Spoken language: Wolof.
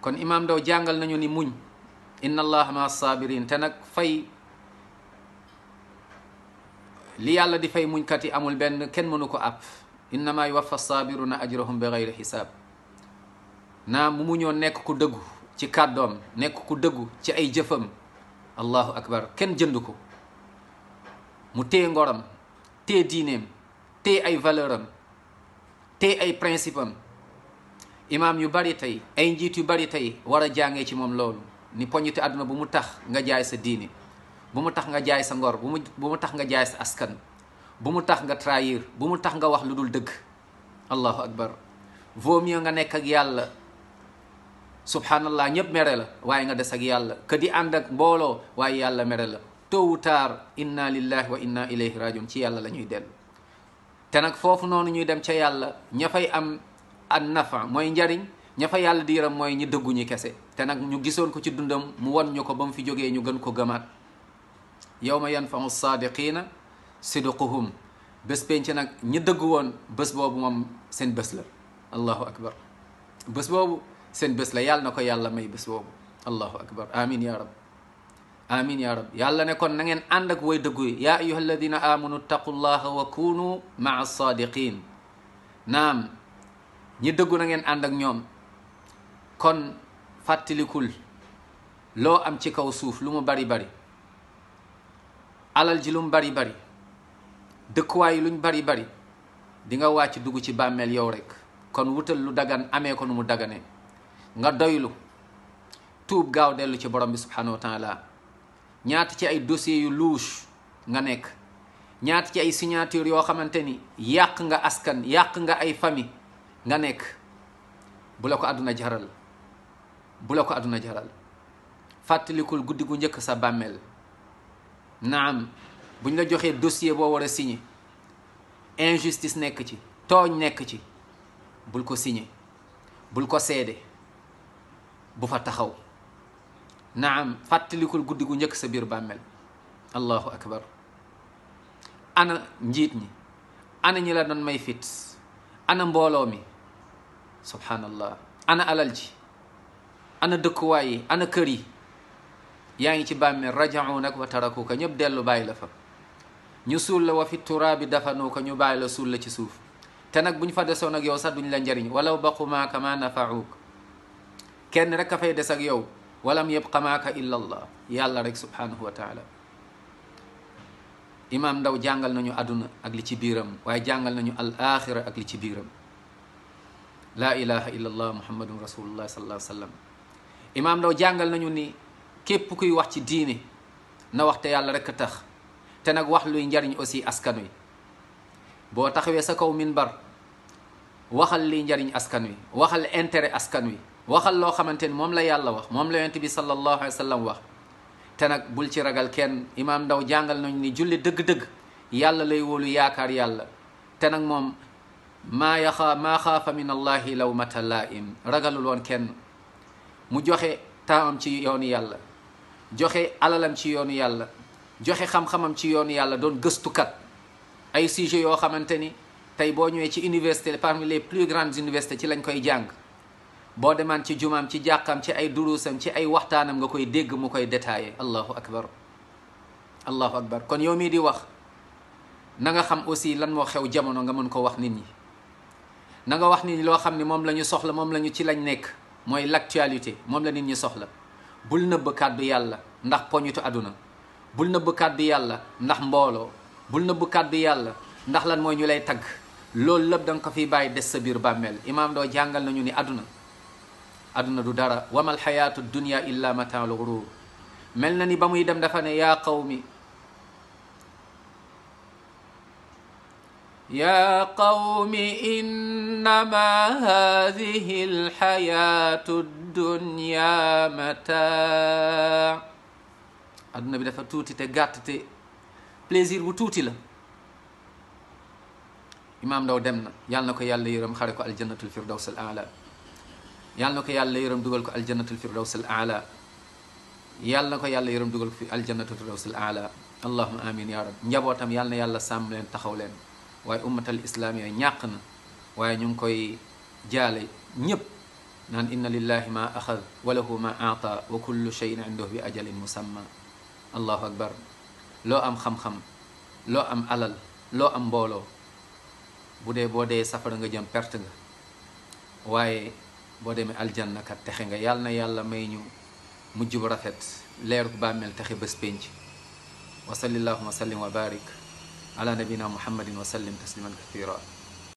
kon imam Ndaw jàngal nañu ni muñ inna allaha ma sabirin te nag fay li yàlla di fay muñkat yi amul benn kenn mënu ko àpp innama yuwaffa sabiruna ajrahum bi gayri xisaab naa mu muñoo nekk ku dëggu ci kàddoom nekk ku dëggu ci ay jëfam allahu akbar kenn jënd ko mu téye ngoram téye diineem téye ay valeur am téye ay principe am imaam yu bari tey ay njiit yu bari tey war a jàngee ci moom loolu ni poñite àdduna bu mu tax nga jaay sa diine bu mu tax nga jaay sa ngor bu mu tax nga jaay sa askan bu mu tax nga trahir bu mu tax nga wax lu dul dëgg allahu akbar vaut mieux nga nekk ak yàlla subhanallah ñëpp mere la waaye nga des ak yàlla que di ànd ak mbooloo waaye yàlla mere la tôt ou tard inna lillahi wa inna ilayhi rajiun ci yàlla la ñuy dellu te nag foofu noonu ñuy dem ca yàlla ña fay am an nafa mooy njariñ ña fa yàlla di yërëm mooy ñi dëggu ñi kese te nag ñu gisoon ko ci dundam mu won ñu ko ba mu fi jógee ñu gën ko gëmaat yawma yanfau saadiqina sidquhum bés penc nag ñi dëggu woon bés boobu moom seen bés la allahu akbar bés boobu seen bés la yàlla na ko yàlla may bés boobu allahu akbar amin ya rab amin ya rab yàlla ne kon na ngeen ànd ak way dëggu yi yaa ayuha alladina amanu taqullaha wa kunu maa saadiqin naam ñi dëggu na ngeen ànd ak ñoom kon fàttalikul loo am ci kaw suuf lu mu bari bari alal ji lu mu bari bari dëkkuwaay luñ bari bari di nga wàcc dugg ci bàmmeel yow rek kon wutal lu dagan amee ko nu mu dagane nga doylu tuub gaaw dellu ci borom bi subhanahu wa taala ñaata ci ay dossiers yu louche nga nekk ñaata ci ay signature yoo xamante ni yàq nga askan yàq nga ay famille nga nekk bu la ko àdduna jaral bu la ko àdduna jaral fàttalikul guddi gu njëkk sa bàmmeel naam buñ la joxee dossier boo war a signé injustice nekk ci tooñ nekk ci bul ko signé bul ko seede bu fa taxaw naam fàttalikul guddi gu njëkk sa biir bàmmeel allahu akbar ana njiit ñi ana ñi la doon may fit ana mbooloo mi subhanallah ana alal ji ana dëkkuwaay yi ana kër yi yaa ngi ci bàmmeel rajaunak wa tarakuka ñëpp dellu bàyyi la fa ñu suul la wa fi turaabi dafanuka ñu bàyyi la suul la ci suuf te nag bu ñu fa desoon ak yow sax duñ la njariñ walaw baqu maaka ma nafauk kenn rek a fay des ak yow walam yabqa maaka illa allah yàlla rek subhanahu wa taala imaam Ndaw jàngal nañu àdduna ak li ci biiram waaye jàngal nañu al axira ak li ci biiram laa ilaha illa allah muhammadun rasulullah sallallahu alayhi wa sallam imaam Ndaw jàngal nañu ni képp kuy wax ci diine na wax te yàlla rek a tax te nag wax luy njariñ aussi askan wi boo taxawee sa kaw minbar waxal liy njariñ askan wi waxal intérêt askan wi waxal loo xamante ni moom la yàlla wax moom la yonent bi sallallahu alayhi wa sallam wax te nag bul ci ragal kenn imaam Ndaw jàngal nañu ni julli dëgg-dëgg yàlla lay wóolu yaakaar yàlla te nag moom maa xaafa min allahi lawmata laa'im ragalul woon kenn mu joxe taamam ci yoonu yàlla joxe alalam ci yoonu yàlla joxe xam-xamam ci yoonu yàlla doon gëstukat ay sujet yoo xamante ni tey boo ñëwee ci université parmi les plus grandes universités ci lañ koy jàng boo demaan ci jumaam ci jàqam ci ay durusam ci ay waxtaanam nga koy dégg mu koy détaillé allahu akbar allahu akbar kon yow mii di wax na nga xam aussi lan moo xew jamono nga mën ko wax nit ñi na nga wax nit ñi loo xam ne moom la ñu soxla moom la ñu ci lañ nekk mooy l'actualité moom la nit ñi soxla bul nëbb kàddu yàlla ndax poñitu àdduna bul nëbb kàddu yàlla ndax mbooloo bul nëbb kàddu yàlla ndax lan mooy ñu lay tagg loolu lépp da nga ko fiy bàyyi des sa biir bàmmeel imaam Ndaw jàngal nañu ni àdduna du dara wamal xayaatu dunya illa mataaul ghurur mel na ni ba muy dem dafa ne yaa qawmi yaa qawmi innama hadihi alxayaatu dunya mataa àdduna bi dafa tuuti te gàtt te plaisir bu tuuti la imaam Ndaw dem na yàlla na ko yàlla yërëm xare ko aljannatul firdaws al aala yàlla na ko yàlla yërëm dugal ko aljannatul firdaws al aala yàlla na ko yàlla yërëm dugal ko fi aljannatul firdaws al aala allahuma amin ya rab njabootam yàlla na yàlla sàmm leen taxaw leen waaye ummatal islaamiya ñàq na waaye ñu ngi koy jaale ñëpp naan inna lillahi ma axad wa lahu ma aata wa kullu cheyin indahu bi ajalin musamma. allahu akbar. loo am xam-xam, loo am alal, loo am mbooloo, bu dee boo dee safara nga jëm perte nga. waaye boo demee aljanna kat texe nga. yàlla na yàlla may ñu mujj bu rafet, leer bu bàmmeel texe bés pénc. wa salli allahuma sallim wa barik ala nabina muhammadin wa sallim tasliman kathira.